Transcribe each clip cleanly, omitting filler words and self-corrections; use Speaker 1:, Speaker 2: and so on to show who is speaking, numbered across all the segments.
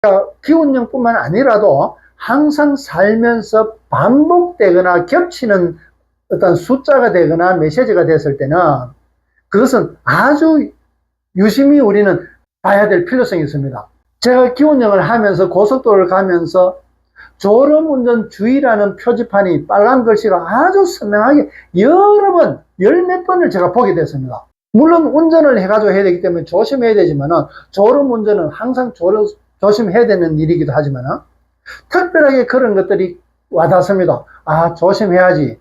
Speaker 1: 그러니까 기운형뿐만 아니라도 항상 살면서 반복되거나 겹치는 어떤 숫자가 되거나 메시지가 됐을 때는 그것은 아주 유심히 우리는 봐야 될 필요성이 있습니다. 제가 기운형을 하면서 고속도로를 가면서 졸음운전 주의라는 표지판이 빨간 글씨가 아주 선명하게 여러 번, 열 몇 번을 제가 보게 됐습니다. 물론 운전을 해가지고 해야 되기 때문에 조심해야 되지만은 졸음운전은 항상 조심해야 되는 일이기도 하지만은 특별하게 그런 것들이 와닿습니다. 아, 조심해야지.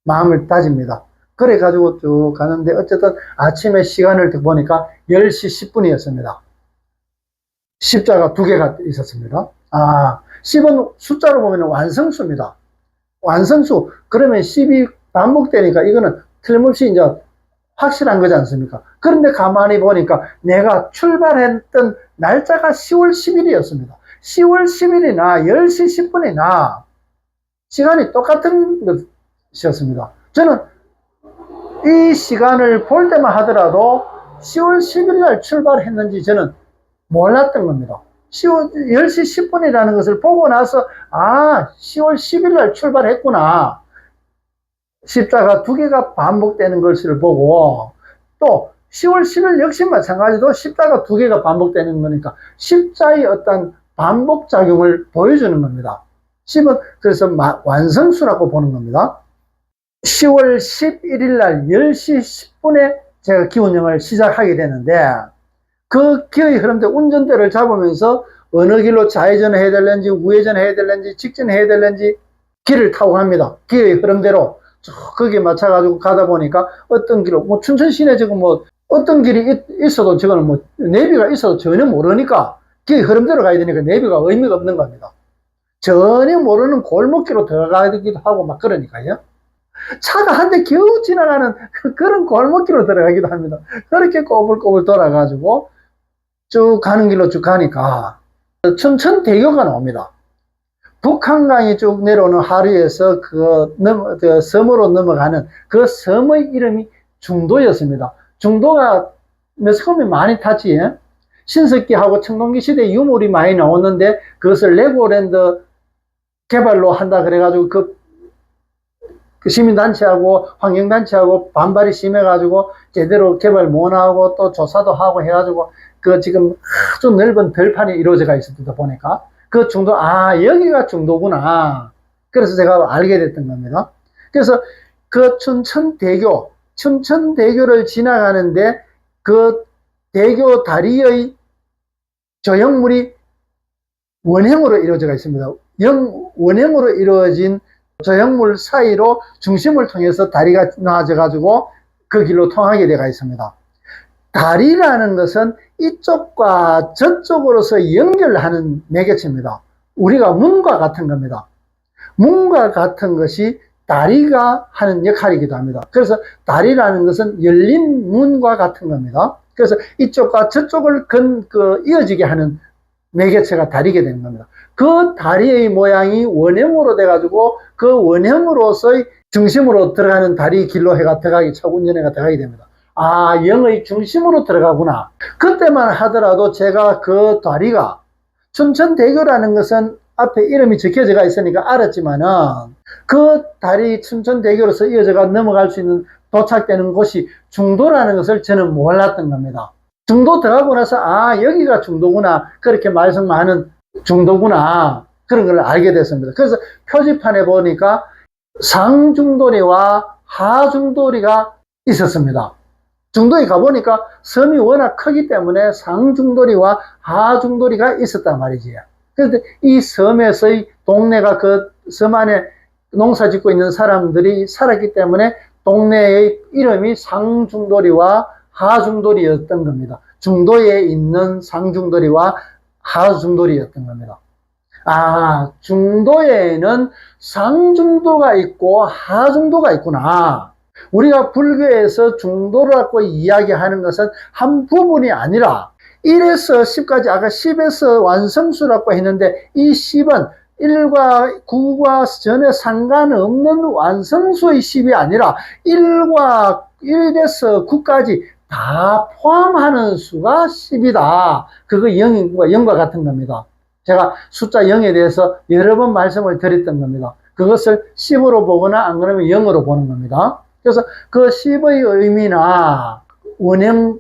Speaker 1: 마음을 다집니다. 그래가지고 쭉 가는데 어쨌든 아침에 시간을 보니까 10시 10분이었습니다. 십자가 2개가 있었습니다. 아, 10은 숫자로 보면 완성수입니다. 완성수. 그러면 10이 반복되니까 이거는 틀림없이 이제 확실한 거지 않습니까? 그런데 가만히 보니까 내가 출발했던 날짜가 10월 10일이었습니다. 10월 10일이나 10시 10분이나 시간이 똑같은 것이었습니다. 저는 이 시간을 볼 때만 하더라도 10월 10일 날 출발했는지 저는 몰랐던 겁니다. 10시 10분이라는 것을 보고 나서 아, 10월 10일 날 출발했구나. 십자가 2개가 반복되는 것을 보고 또 10월 10일 역시 마찬가지로 십자가 2개가 반복되는 거니까 십자의 어떤 반복작용을 보여주는 겁니다. 10은 그래서 완성수라고 보는 겁니다. 10월 11일 날 10시 10분에 제가 기운형을 시작하게 되는데 그 기의 흐름대 운전대를 잡으면서 어느 길로 좌회전을 해야 될는지 우회전을 해야 될는지 직진해야 될는지 길을 타고 갑니다. 기의 흐름대로 거기에 맞춰가지고 가다 보니까 어떤 길로 뭐 춘천 시내 지금 뭐 어떤 길이 있어도 저거는 뭐 내비가 있어도 전혀 모르니까 기의 흐름대로 가야 되니까 내비가 의미가 없는 겁니다. 전혀 모르는 골목길로 들어가기도 하고 막 그러니까요. 차가 한 대 겨우 지나가는 그런 골목길로 들어가기도 합니다. 그렇게 꼬불꼬불 돌아가지고 쭉 가는 길로 쭉 가니까 춘천대교가 나옵니다. 북한강이 쭉 내려오는 하류에서 그 섬으로 넘어가는 그 섬의 이름이 중도였습니다. 중도가 매스컴이 많이 탔지. 신석기하고 청동기 시대 유물이 많이 나왔는데 그것을 레고랜드 개발로 한다 그래가지고 그 시민단체하고 환경단체하고 반발이 심해가지고 제대로 개발 못하고 또 조사도 하고 해가지고 그 지금 아주 넓은 들판이 이루어져가 있었다 보니까 그 중도, 아, 여기가 중도구나. 그래서 제가 알게 됐던 겁니다. 그래서 그 춘천대교를 지나가는데 그 대교 다리의 조형물이 원형으로 이루어져 있습니다. 원형으로 이루어진 조형물 사이로 중심을 통해서 다리가 나와져 가지고 그 길로 통하게 되어 있습니다. 다리라는 것은 이쪽과 저쪽으로서 연결하는 매개체입니다. 우리가 문과 같은 겁니다. 문과 같은 것이 다리가 하는 역할이기도 합니다. 그래서 다리라는 것은 열린 문과 같은 겁니다. 그래서 이쪽과 저쪽을 이어지게 하는 매개체가 다리게 되는 겁니다. 그 다리의 모양이 원형으로 돼가지고 그 원형으로서의 중심으로 들어가는 다리 길로 해가 들어가기, 차운전해가 들어가게 됩니다. 아, 영의 중심으로 들어가구나. 그때만 하더라도 제가 그 다리가 춘천대교라는 것은 앞에 이름이 적혀져 있으니까 알았지만은 그 다리 춘천대교로서 이어져가 넘어갈 수 있는 도착되는 곳이 중도라는 것을 저는 몰랐던 겁니다. 중도 들어가고 나서 아, 여기가 중도구나. 그렇게 말씀하는 중도구나. 그런 걸 알게 됐습니다. 그래서 표지판에 보니까 상중도리와 하중도리가 있었습니다. 중도에 가보니까 섬이 워낙 크기 때문에 상중도리와 하중도리가 있었단 말이지요. 그런데 이 섬에서의 동네가 그 섬 안에 농사 짓고 있는 사람들이 살았기 때문에 동네의 이름이 상중도리와 하중도리였던 겁니다. 중도에 있는 상중도리와 하중도리였던 겁니다. 아, 중도에는 상중도가 있고 하중도가 있구나. 우리가 불교에서 중도라고 이야기하는 것은 한 부분이 아니라 1에서 10까지 아까 10에서 완성수라고 했는데 이 10은 1과 9과 전혀 상관없는 완성수의 10이 아니라 1에서 9까지 다 포함하는 수가 10이다. 그거 0과 같은 겁니다. 제가 숫자 0에 대해서 여러 번 말씀을 드렸던 겁니다. 그것을 10으로 보거나 안 그러면 0으로 보는 겁니다. 그래서 그 10의 의미나 원형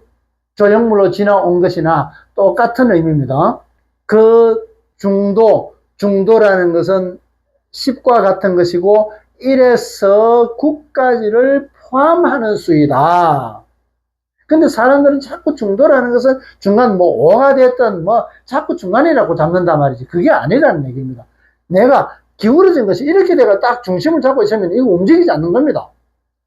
Speaker 1: 조형물로 지나온 것이나 똑같은 의미입니다. 그 중도라는 것은 10과 같은 것이고 1에서 9까지를 포함하는 수이다. 근데 사람들은 자꾸 중도라는 것은 중간 5가 됐든 자꾸 중간이라고 잡는단 말이지. 그게 아니라는 얘기입니다. 내가 기울어진 것이 이렇게 내가 딱 중심을 잡고 있으면 이거 움직이지 않는 겁니다.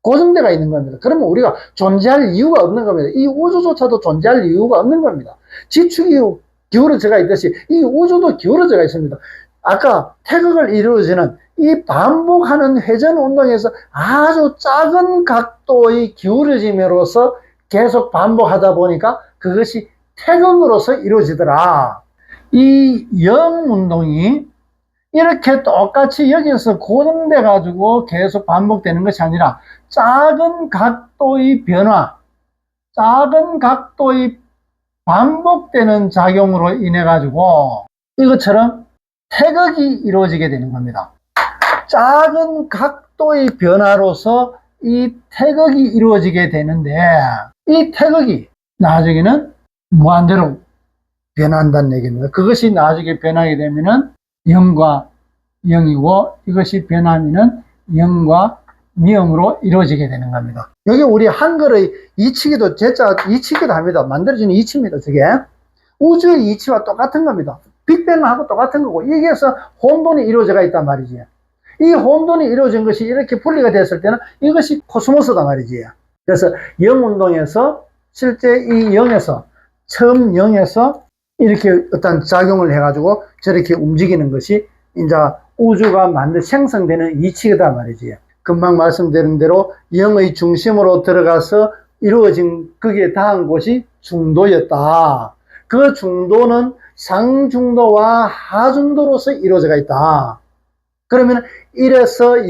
Speaker 1: 고정되어 있는 겁니다. 그러면 우리가 존재할 이유가 없는 겁니다. 이 우주조차도 존재할 이유가 없는 겁니다. 지축이 기울어져가 있듯이 이 우주도 기울어져가 있습니다. 아까 태극을 이루어지는 이 반복하는 회전 운동에서 아주 작은 각도의 기울어짐으로써 계속 반복하다 보니까 그것이 태극으로서 이루어지더라. 이 영 운동이 이렇게 똑같이 여기서 고정돼 가지고 계속 반복되는 것이 아니라 작은 각도의 변화, 작은 각도의 반복되는 작용으로 인해 가지고 이것처럼 태극이 이루어지게 되는 겁니다. 작은 각도의 변화로서 이 태극이 이루어지게 되는데 이 태극이 나중에는 무한대로 변한다는 얘기입니다. 그것이 나중에 변하게 되면은 0과 0이고 이것이 변하면은 0과 미음으로 이루어지게 되는 겁니다. 여기 우리 한글의 이치기도 제자 이치기도 합니다. 만들어지는 이치입니다. 저게 우주의 이치와 똑같은 겁니다. 빅뱅하고 똑같은 거고 여기에서 혼돈이 이루어져가 있단 말이지. 이 혼돈이 이루어진 것이 이렇게 분리가 됐을 때는 이것이 코스모스다 말이지. 그래서 영운동에서 실제 이 영에서 처음 영에서 이렇게 어떤 작용을 해가지고 저렇게 움직이는 것이 이제 우주가 생성되는 이치이다 말이지. 금방 말씀드린 대로 영의 중심으로 들어가서 이루어진 거기에 닿은 곳이 중도였다. 그 중도는 상중도와 하중도로서 이루어져 있다. 그러면 1에서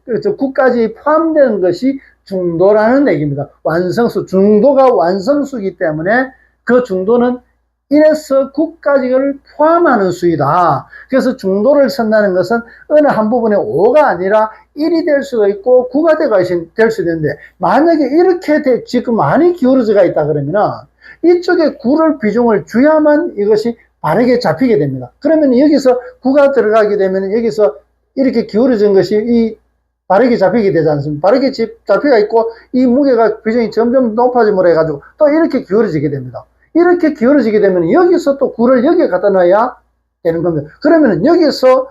Speaker 1: 9까지 포함되는 것이 중도라는 얘기입니다. 완성수, 중도가 완성수이기 때문에 그 중도는 1에서 9까지를 포함하는 수이다. 그래서 중도를 쓴다는 것은 어느 한 부분에 5가 아니라 1이 될 수도 있고 9가 될 수도 있는데 만약에 이렇게 지금 많이 기울어져 있다 그러면 이쪽에 9를 비중을 줘야만 이것이 바르게 잡히게 됩니다. 그러면 여기서 9가 들어가게 되면 여기서 이렇게 기울어진 것이 바르게 잡히게 되지 않습니까? 바르게 잡히가 있고 이 무게가 비중이 점점 높아짐으로 해가지고 또 이렇게 기울어지게 됩니다. 이렇게 기울어지게 되면 여기서 또 9를 여기에 갖다 놔야 되는 겁니다. 그러면 여기서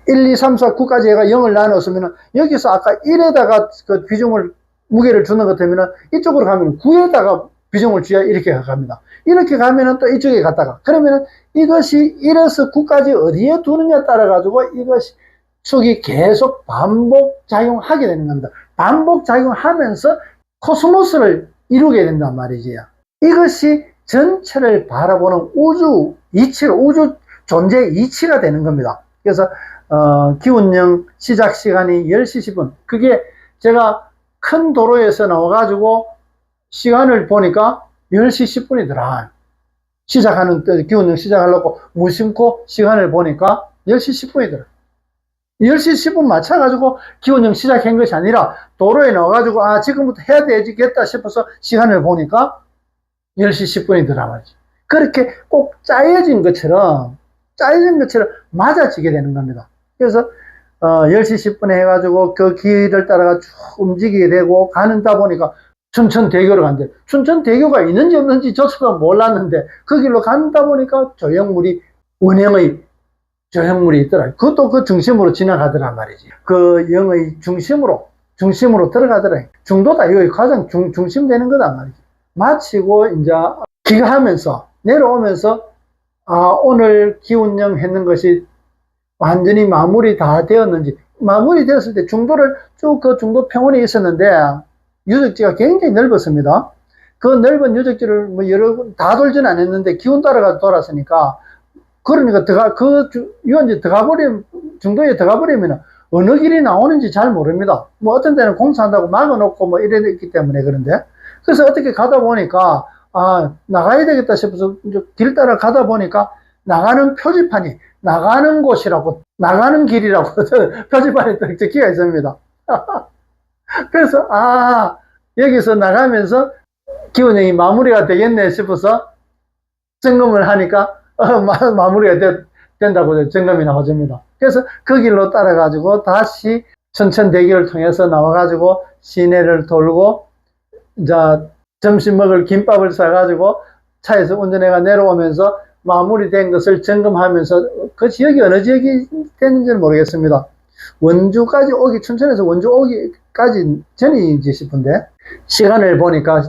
Speaker 1: 1, 2, 3, 4, 9까지 해가 0을 나눴으면 여기서 아까 1에다가 그 비중을 무게를 주는 것 같으면 이쪽으로 가면 9에다가 비중을 줘야 이렇게 갑니다. 이렇게 가면은 또 이쪽에 갔다가 그러면은 이것이 1에서 9까지 어디에 두느냐에 따라 가지고 이것이 축이 계속 반복 작용하게 되는 겁니다. 반복 작용하면서 코스모스를 이루게 된단 말이지요. 이것이 전체를 바라보는 우주 존재 이치가 되는 겁니다. 그래서 기운령 시작 시간이 10시 10분. 그게 제가 큰 도로에서 나와가지고 시간을 보니까 10시 10분이더라. 기운령 시작하려고 무심코 시간을 보니까 10시 10분이더라. 10시 10분 맞춰가지고 기원령 시작한 것이 아니라 도로에 나와가지고 지금부터 해야 되겠다 싶어서 시간을 보니까 10시 10분이더라 말이지. 그렇게 꼭 짜여진 것처럼 맞아지게 되는 겁니다. 그래서 10시 10분에 해가지고 그 길을 따라가 쭉 움직이게 되고 가는다 보니까 춘천대교로 간대. 춘천대교가 있는지 없는지 저도 몰랐는데 그 길로 간다 보니까 원형의 조형물이 있더라. 그것도 그 중심으로 지나가더란 말이지. 그 영의 중심으로 들어가더라. 중도다. 이거 가장 중심 되는 거다 말이지. 마치고 이제 귀가하면서 내려오면서 오늘 기운령 했는 것이 완전히 마무리 다 되었는지, 마무리 되었을 때 중도를 쭉 그 중도 평원에 있었는데 유적지가 굉장히 넓었습니다. 그 넓은 유적지를 다 돌지는 않았는데 기운 따라가 돌았으니까 그러니까 유원지 중도에 들어가버리면 어느 길이 나오는지 잘 모릅니다. 어떤 데는 공사한다고 막아놓고 이랬기 때문에 그런데 그래서 어떻게 가다 보니까, 나가야 되겠다 싶어서 길 따라 가다 보니까 나가는 표지판이 나가는 곳이라고, 나가는 길이라고 표지판이 딱 적혀가 있습니다. 그래서, 여기서 나가면서 기원형이 마무리가 되겠네 싶어서 점검을 하니까, 마무리가 된다고 점검이 나와줍니다. 그래서 그 길로 따라가지고 다시 춘천대교를 통해서 나와가지고 시내를 돌고, 이제 점심 먹을 김밥을 싸가지고 차에서 운전해가 내려오면서 마무리된 것을 점검하면서 그 지역이 어느 지역이 됐는지는 모르겠습니다. 원주까지 오기, 춘천에서 원주 오기까지 전이지 싶은데, 시간을 보니까,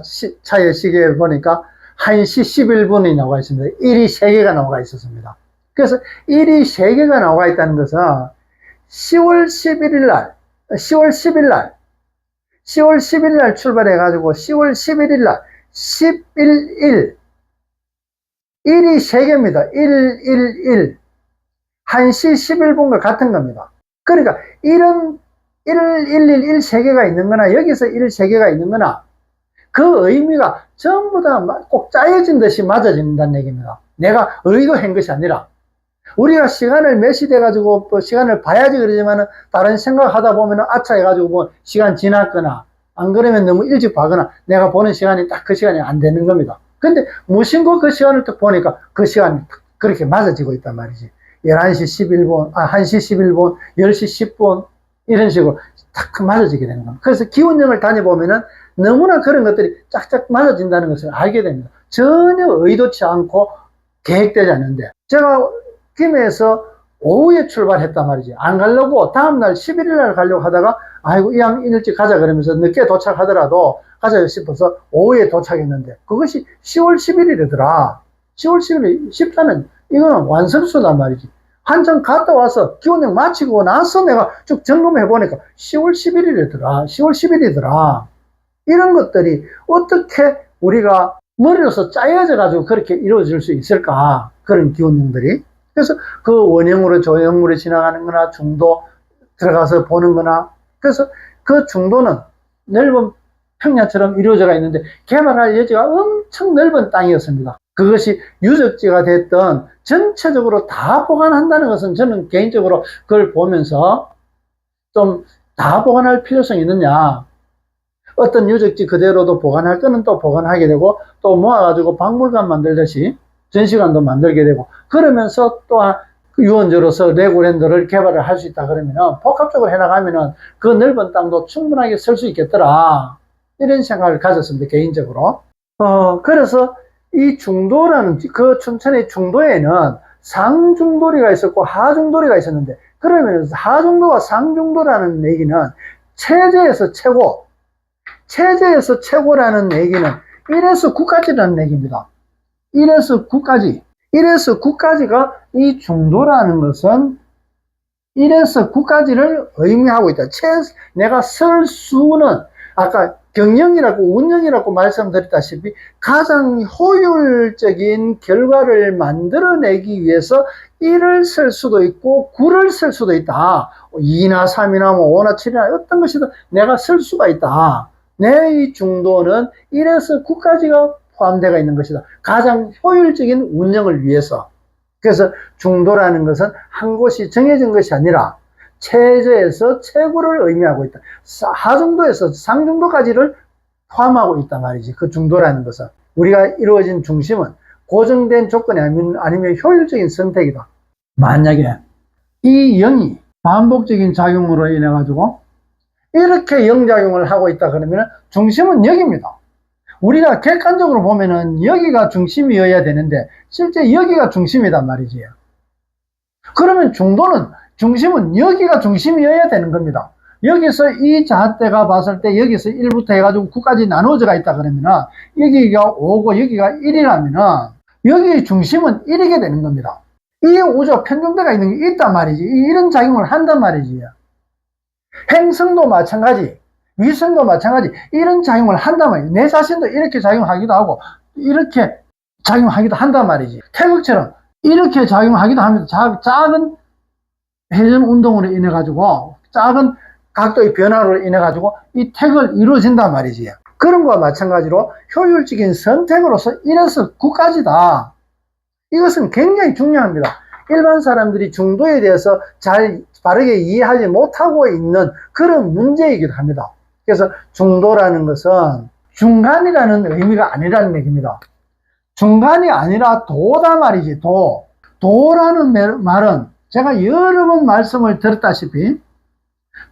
Speaker 1: 차의 시계를 보니까 1시 11분이 나와 있습니다. 1이 3개가 나와 있었습니다. 그래서 1이 3개가 나와 있다는 것은 10월 11일 날, 10월 10일 날, 10월 10일 날 출발해가지고 10월 11일 날, 11일, 1이 3개입니다. 1, 1, 1. 1시 11분과 같은 겁니다. 그러니까 1은 1, 1, 1, 1 3개가 있는 거나, 여기서 1 3개가 있는 거나, 그 의미가 전부 다 꼭 짜여진 듯이 맞아진다는 얘기입니다. 내가 의도한 것이 아니라, 우리가 시간을 매시돼가지고 시간을 봐야지 그러지만은 다른 생각하다 보면은 아차 해가지고 뭐 시간 지났거나, 안 그러면 너무 일찍 봐거나, 내가 보는 시간이 딱 그 시간이 안 되는 겁니다. 근데 무심코 그 시간을 딱 보니까 그 시간이 그렇게 맞아지고 있단 말이지. 11시 11분, 1시 11분, 10시 10분, 이런 식으로 딱 맞아지게 되는 겁니다. 그래서 기운형을 다녀보면은 너무나 그런 것들이 짝짝 맞아진다는 것을 알게 됩니다. 전혀 의도치 않고 계획되지 않는데, 제가 김해에서 오후에 출발했단 말이지. 안 가려고 다음날 11일 날 가려고 하다가, 아이고 이왕 일찍 가자 그러면서 늦게 도착하더라도 가자 싶어서 오후에 도착했는데, 그것이 10월 11일이더라. 10월 11일, 14는 이거는 완성수단 말이지. 한참 갔다 와서 기원형 마치고 나서 내가 쭉 점검해 보니까 10월 11일이더라. 10월 10일이더라. 이런 것들이 어떻게 우리가 머리로서 짜여져 가지고 그렇게 이루어질 수 있을까? 그런 기원형들이. 그래서 그 원형으로 조형물이 지나가는 거나, 중도 들어가서 보는 거나, 그래서 그 중도는 넓은 평야처럼 이루어져 있는데 개발할 여지가 엄청 넓은 땅이었습니다. 그것이 유적지가 됐던 전체적으로 다 보관한다는 것은 저는 개인적으로 그걸 보면서 좀 다 보관할 필요성이 있느냐. 어떤 유적지 그대로도 보관할 거는 또 보관하게 되고, 또 모아가지고 박물관 만들듯이 전시관도 만들게 되고, 그러면서 또한 유원지로서 레고랜드를 개발을 할 수 있다 그러면은, 복합적으로 해나가면은 그 넓은 땅도 충분하게 쓸 수 있겠더라. 이런 생각을 가졌습니다, 개인적으로. 그래서 이 중도라는, 그 춘천의 중도에는 상중도리가 있었고 하중도리가 있었는데, 그러면 하중도와 상중도라는 얘기는 체제에서 최고, 체제에서 최고라는 얘기는 1에서 9까지라는 얘기입니다. 1에서 9까지. 1에서 9까지가 이 중도라는 것은 1에서 9까지를 의미하고 있다. 내가 쓸 수는, 아까 경영이라고 운영이라고 말씀드렸다시피 가장 효율적인 결과를 만들어내기 위해서 1을 쓸 수도 있고 9를 쓸 수도 있다. 2나 3이나 뭐 5나 7이나 어떤 것이든 내가 쓸 수가 있다. 내 이 중도는 1에서 9까지가 포함되어 있는 것이다. 가장 효율적인 운영을 위해서. 그래서 중도라는 것은 한 곳이 정해진 것이 아니라 체제에서 최고를 의미하고 있다. 하중도에서 상중도까지를 포함하고 있단 말이지. 그 중도라는 것은 우리가 이루어진 중심은 고정된 조건이 아니면 효율적인 선택이다. 만약에 이 영이 반복적인 작용으로 인해 가지고 이렇게 영작용을 하고 있다 그러면 중심은 여기입니다. 우리가 객관적으로 보면은 여기가 중심이어야 되는데 실제 여기가 중심이단 말이지. 그러면 중심은 여기가 중심이어야 되는 겁니다. 여기서 이 잣대가 봤을 때 여기서 1부터 해가지고 9까지 나누어져 있다 그러면은 여기가 5고 여기가 1이라면은 여기 중심은 1이게 되는 겁니다. 이 우주 편중대가 있는 게 있단 말이지. 이런 작용을 한단 말이지. 행성도 마찬가지, 위성도 마찬가지, 이런 작용을 한단 말이지. 내 자신도 이렇게 작용하기도 하고 이렇게 작용하기도 한단 말이지. 태극처럼 이렇게 작용하기도 합니다. 작은 회전 운동으로 인해 가지고 작은 각도의 변화로 인해 가지고 이 태극을 이루어진단 말이지. 그런 거와 마찬가지로 효율적인 선택으로서 1에서 9까지다. 이것은 굉장히 중요합니다. 일반 사람들이 중도에 대해서 잘 바르게 이해하지 못하고 있는 그런 문제이기도 합니다. 그래서 중도라는 것은 중간이라는 의미가 아니라는 얘기입니다. 중간이 아니라 도다 말이지. 도라는 말은 제가 여러 번 말씀을 드렸다시피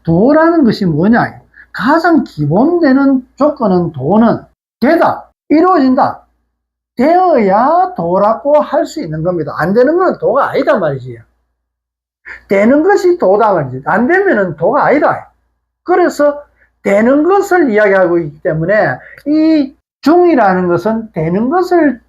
Speaker 1: 도라는 것이 뭐냐, 가장 기본되는 조건은 도는 되다, 이루어진다, 되어야 도라고 할 수 있는 겁니다. 안 되는 건 도가 아니다 말이지. 되는 것이 도다 말이지. 안 되면은 도가 아니다. 그래서 되는 것을 이야기하고 있기 때문에 이 중이라는 것은 되는 것을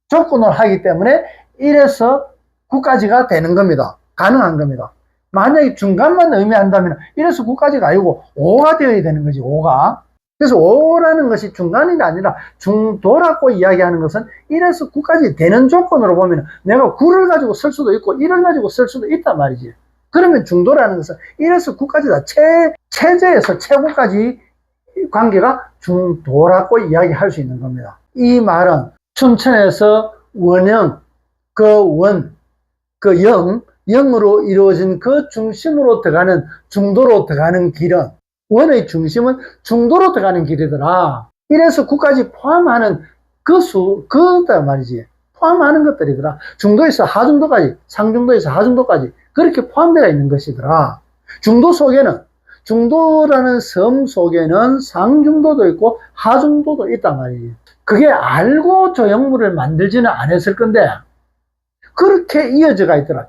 Speaker 1: 조건으로 하기 때문에 1에서 9까지가 되는 겁니다. 가능한 겁니다. 만약에 중간만 의미한다면 1에서 9까지가 아니고 5가 되어야 되는 거지. 5가. 그래서 5라는 것이 중간이 아니라 중도라고 이야기하는 것은 1에서 9까지 되는 조건으로 보면 내가 9를 가지고 쓸 수도 있고 1을 가지고 쓸 수도 있단 말이지. 그러면 중도라는 것은 1에서 9까지다. 최저에서 최고까지 관계가 중도라고 이야기할 수 있는 겁니다. 이 말은 춘천에서 원형, 그 0으로 이루어진 그 중심으로 들어가는, 중도로 들어가는 길은, 원의 중심은 중도로 들어가는 길이더라. 1에서 9까지 포함하는 그단 말이지. 포함하는 것들이더라. 중도에서 하중도까지, 상중도에서 하중도까지 그렇게 포함되어 있는 것이더라. 중도 속에는, 중도라는 섬 속에는 상중도도 있고 하중도도 있단 말이지. 그게 알고 조형물을 만들지는 않았을 건데 그렇게 이어져가 있더라.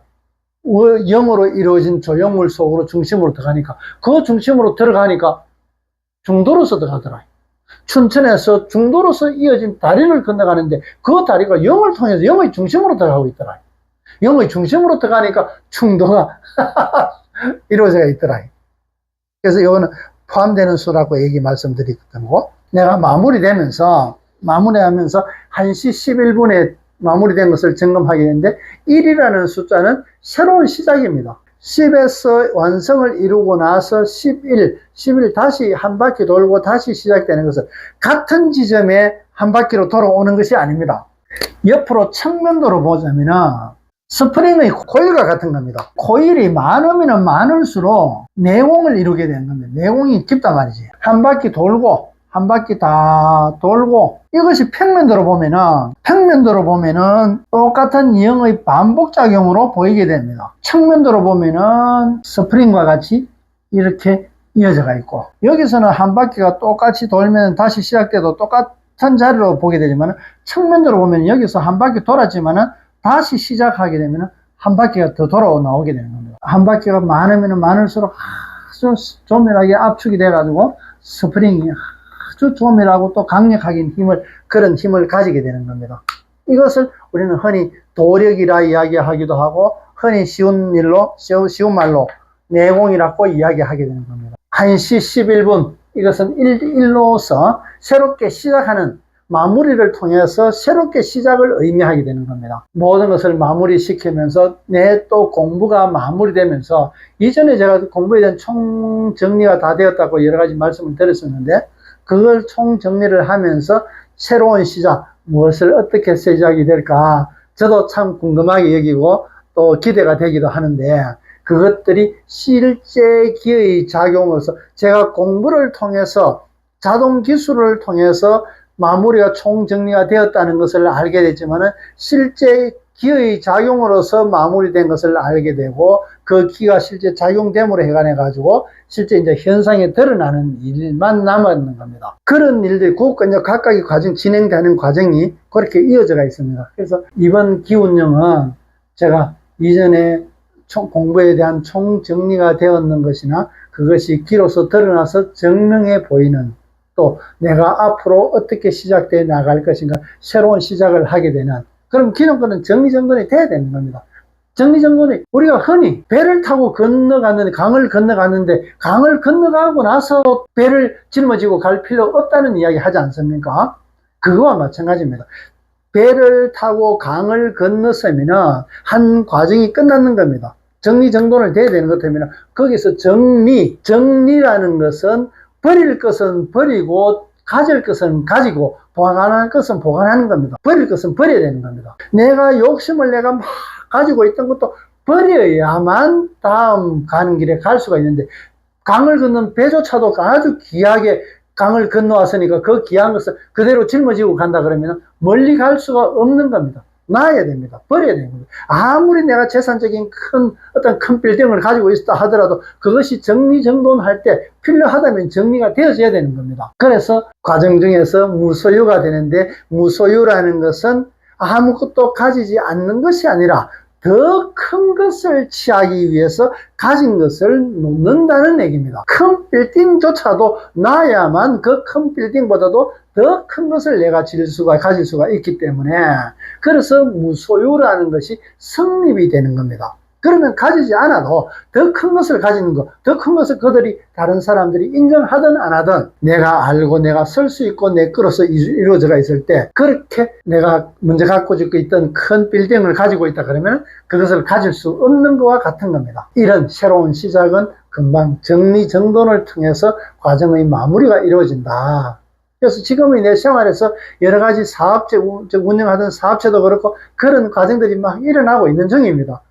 Speaker 1: 0으로 이루어진 조형물 속으로 중심으로 들어가니까, 그 중심으로 들어가니까 중도로서 들어가더라. 춘천에서 중도로서 이어진 다리를 건너가는데 그 다리가 0을 통해서 0의 중심으로 들어가고 있더라. 0의 중심으로 들어가니까 중도가 이루어져 있더라. 그래서 이거는 포함되는 수라고 말씀드리고, 내가 마무리하면서 1시 11분에 마무리된 것을 점검하게 되는데 1이라는 숫자는 새로운 시작입니다. 10에서 완성을 이루고 나서 11 다시 한 바퀴 돌고 다시 시작되는 것은 같은 지점에 한 바퀴로 돌아오는 것이 아닙니다. 옆으로 측면도로 보자면 스프링의 코일과 같은 겁니다. 코일이 많으면 많을수록 내공을 이루게 되는 겁니다. 내공이 깊단 말이지. 한 바퀴 돌고 한 바퀴 다 돌고, 이것이 평면도로 보면은 똑같은 유형의 반복작용으로 보이게 됩니다. 측면도로 보면은 스프링과 같이 이렇게 이어져가 있고, 여기서는 한 바퀴가 똑같이 돌면 다시 시작돼도 똑같은 자리로 보게 되지만, 측면도로 보면 여기서 한 바퀴 돌았지만은 다시 시작하게 되면 한 바퀴가 더 돌아 나오게 되는 겁니다. 한 바퀴가 많으면 많을수록 아주 조밀하게 압축이 돼가지고 스프링이 아주 조밀하고 또 강력하게 그런 힘을 가지게 되는 겁니다. 이것을 우리는 흔히 도력이라 이야기하기도 하고, 흔히 쉬운 말로 내공이라고 이야기하게 되는 겁니다. 1시 11분, 이것은 1로서 새롭게 시작하는, 마무리를 통해서 새롭게 시작을 의미하게 되는 겁니다. 모든 것을 마무리시키면서 내 또 공부가 마무리되면서, 이전에 제가 공부에 대한 총정리가 다 되었다고 여러 가지 말씀을 드렸었는데, 그걸 총정리를 하면서 새로운 시작, 무엇을 어떻게 시작이 될까 저도 참 궁금하게 여기고 또 기대가 되기도 하는데, 그것들이 실제 기의 작용으로서 제가 공부를 통해서, 자동 기술을 통해서 마무리가 총정리가 되었다는 것을 알게 됐지만은, 실제 기의 작용으로서 마무리된 것을 알게 되고, 그 기가 실제 작용됨으로 해관해 가지고 실제 이제 현상에 드러나는 일만 남았는 겁니다. 그런 일들이 각각의 진행되는 과정이 그렇게 이어져가 있습니다. 그래서 이번 기운령은 제가 이전에 공부에 대한 총정리가 되었는 것이나, 그것이 기로서 드러나서 증명해 보이는, 또 내가 앞으로 어떻게 시작되어 나갈 것인가, 새로운 시작을 하게 되는, 그럼 기존 거는 정리정돈이 돼야 되는 겁니다. 정리정돈이, 우리가 흔히 배를 타고 강을 건너갔는데 강을 건너가고 나서 배를 짊어지고 갈 필요 없다는 이야기 하지 않습니까? 그거와 마찬가지입니다. 배를 타고 강을 건넜으면 한 과정이 끝났는 겁니다. 정리정돈을 돼야 되는 것 때문에, 거기서 정리라는 것은 버릴 것은 버리고 가질 것은 가지고 보관할 것은 보관하는 겁니다. 버릴 것은 버려야 되는 겁니다. 내가 욕심을 내가 막 가지고 있던 것도 버려야만 다음 가는 길에 갈 수가 있는데, 강을 건넌 배조차도 아주 귀하게 강을 건너왔으니까 그 귀한 것을 그대로 짊어지고 간다 그러면 멀리 갈 수가 없는 겁니다. 놔야 됩니다. 버려야 되는 겁니다. 아무리 내가 재산적인 어떤 큰 빌딩을 가지고 있다 하더라도 그것이 정리정돈할 때 필요하다면 정리가 되어져야 되는 겁니다. 그래서 과정 중에서 무소유가 되는데, 무소유라는 것은 아무것도 가지지 않는 것이 아니라 더 큰 것을 취하기 위해서 가진 것을 놓는다는 얘기입니다. 큰 빌딩조차도 놔야만 그 큰 빌딩보다도 더 큰 것을 내가 가질 수가 있기 때문에, 그래서 무소유라는 것이 성립이 되는 겁니다. 그러면 가지지 않아도 더 큰 것을 가지는 것, 더 큰 것을 다른 사람들이 인정하든 안 하든 내가 알고 내가 설 수 있고 내 거로서 이루어져 있을 때, 그렇게 내가 먼저 갖고 있던 큰 빌딩을 가지고 있다 그러면 그것을 가질 수 없는 것과 같은 겁니다. 이런 새로운 시작은 금방 정리정돈을 통해서 과정의 마무리가 이루어진다. 그래서 지금의 내 생활에서 여러 가지 사업체 운영하던 사업체도 그렇고 그런 과정들이 막 일어나고 있는 중입니다.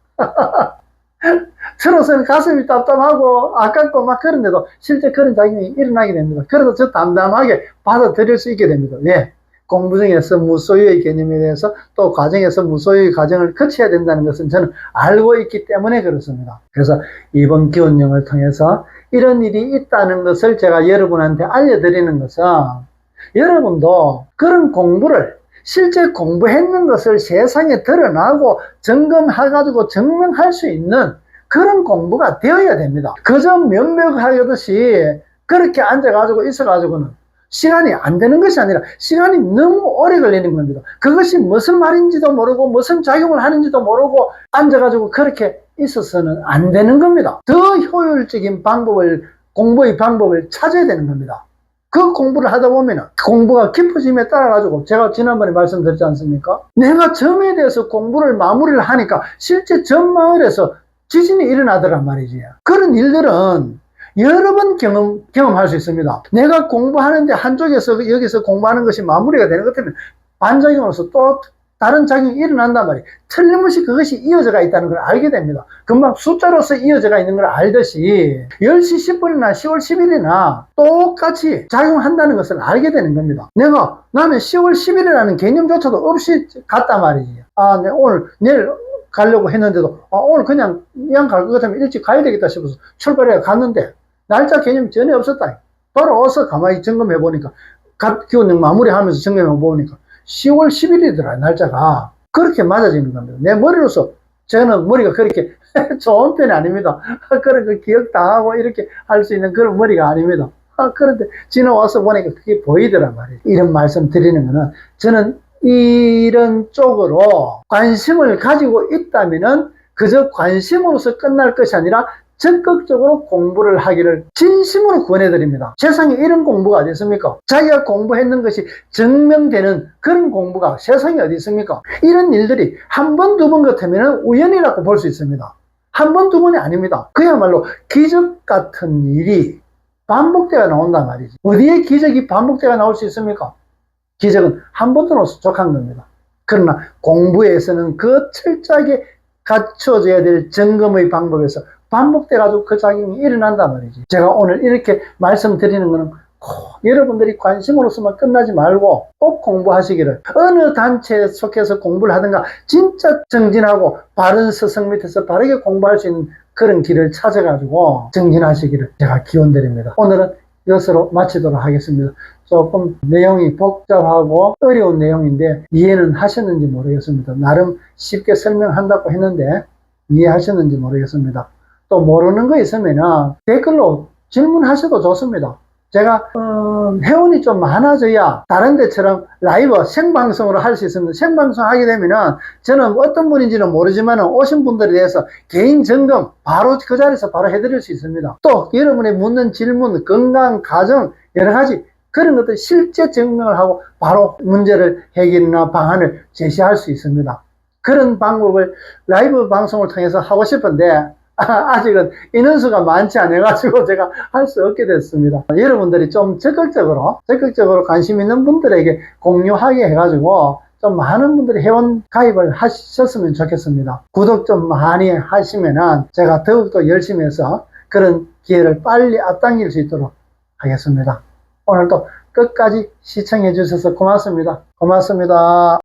Speaker 1: 들어서는 가슴이 답답하고 아깝고 막 그런데도 실제 그런 작용이 일어나게 됩니다. 그래도 저 담담하게 받아들일 수 있게 됩니다. 왜? 공부 중에서 무소유의 개념에 대해서 또 과정에서 무소유의 과정을 거쳐야 된다는 것은 저는 알고 있기 때문에 그렇습니다. 그래서 이번 기원령을 통해서 이런 일이 있다는 것을 제가 여러분한테 알려드리는 것은, 여러분도 그런 공부를 실제 공부했는 것을 세상에 드러나고 점검해가지고 증명할 수 있는 그런 공부가 되어야 됩니다. 그저 면벽하듯이 그렇게 앉아가지고 있어가지고는 시간이 안 되는 것이 아니라 시간이 너무 오래 걸리는 겁니다. 그것이 무슨 말인지도 모르고 무슨 작용을 하는지도 모르고 앉아가지고 그렇게 있어서는 안 되는 겁니다. 더 효율적인 공부의 방법을 찾아야 되는 겁니다. 그 공부를 하다 보면 공부가 깊어짐에 따라 가지고, 제가 지난번에 말씀드렸지 않습니까? 내가 점에 대해서 공부를 마무리를 하니까 실제 점 마을에서 지진이 일어나더란 말이지. 그런 일들은 여러 번 경험할 수 있습니다. 내가 공부하는데 한쪽에서 여기서 공부하는 것이 마무리가 되는 것 때문에 반작용으로서 또 다른 작용이 일어난단 말이에요. 틀림없이 그것이 이어져가 있다는 걸 알게 됩니다. 금방 숫자로서 이어져가 있는 걸 알듯이 10시 10분이나 10월 10일이나 똑같이 작용한다는 것을 알게 되는 겁니다. 나는 10월 10일이라는 개념조차도 없이 갔단 말이지. 내일 가려고 했는데도 오늘 그냥 갈 것 같으면 일찍 가야 되겠다 싶어서 출발해 갔는데 날짜 개념이 전혀 없었다. 돌아와서 가만히 점검해 보니까 기원령 마무리하면서 점검해 보니까 10월 10일이더라 날짜가. 그렇게 맞아지는 겁니다. 내 머리로서 저는 머리가 그렇게 좋은 편이 아닙니다. 그런 거 기억 다 하고 이렇게 할 수 있는 그런 머리가 아닙니다. 그런데 지나와서 보니까 그게 보이더란 말이에요. 이런 말씀 드리는 거는, 저는 이런 쪽으로 관심을 가지고 있다면은 그저 관심으로서 끝날 것이 아니라 적극적으로 공부를 하기를 진심으로 권해드립니다. 세상에 이런 공부가 어디 있습니까? 자기가 공부했는 것이 증명되는 그런 공부가 세상에 어디 있습니까? 이런 일들이 한 번, 두 번 같으면 우연이라고 볼 수 있습니다. 한 번, 두 번이 아닙니다. 그야말로 기적 같은 일이 반복되어 나온단 말이지. 어디에 기적이 반복되어 나올 수 있습니까? 기적은 한 번도 부족한 겁니다. 그러나 공부에서는 그 철저하게 갖춰져야 될 점검의 방법에서 반복돼가지고 그 작용이 일어난단 말이지. 제가 오늘 이렇게 말씀드리는 것은 여러분들이 관심으로서만 끝나지 말고 꼭 공부하시기를, 어느 단체에 속해서 공부를 하든가 진짜 정진하고 바른 스승 밑에서 바르게 공부할 수 있는 그런 길을 찾아가지고 정진하시기를 제가 기원드립니다. 오늘은 이것으로 마치도록 하겠습니다. 조금 내용이 복잡하고 어려운 내용인데 이해는 하셨는지 모르겠습니다. 나름 쉽게 설명한다고 했는데 이해하셨는지 모르겠습니다. 또 모르는 거 있으면 댓글로 질문하셔도 좋습니다. 제가 회원이 좀 많아져야 다른 데처럼 라이브 생방송으로 할 수 있습니다. 생방송 하게 되면은 저는 어떤 분인지는 모르지만 오신 분들에 대해서 개인 점검 바로 그 자리에서 바로 해드릴 수 있습니다. 또 여러분의 묻는 질문, 건강, 가정 여러 가지 그런 것들 실제 증명을 하고 바로 문제를 해결이나 방안을 제시할 수 있습니다. 그런 방법을 라이브 방송을 통해서 하고 싶은데 아직은 인원수가 많지 않아가지고 제가 할 수 없게 됐습니다. 여러분들이 좀 적극적으로 관심 있는 분들에게 공유하게 해가지고 좀 많은 분들이 회원 가입을 하셨으면 좋겠습니다. 구독 좀 많이 하시면은 제가 더욱더 열심히 해서 그런 기회를 빨리 앞당길 수 있도록 하겠습니다. 오늘도 끝까지 시청해 주셔서 고맙습니다. 고맙습니다.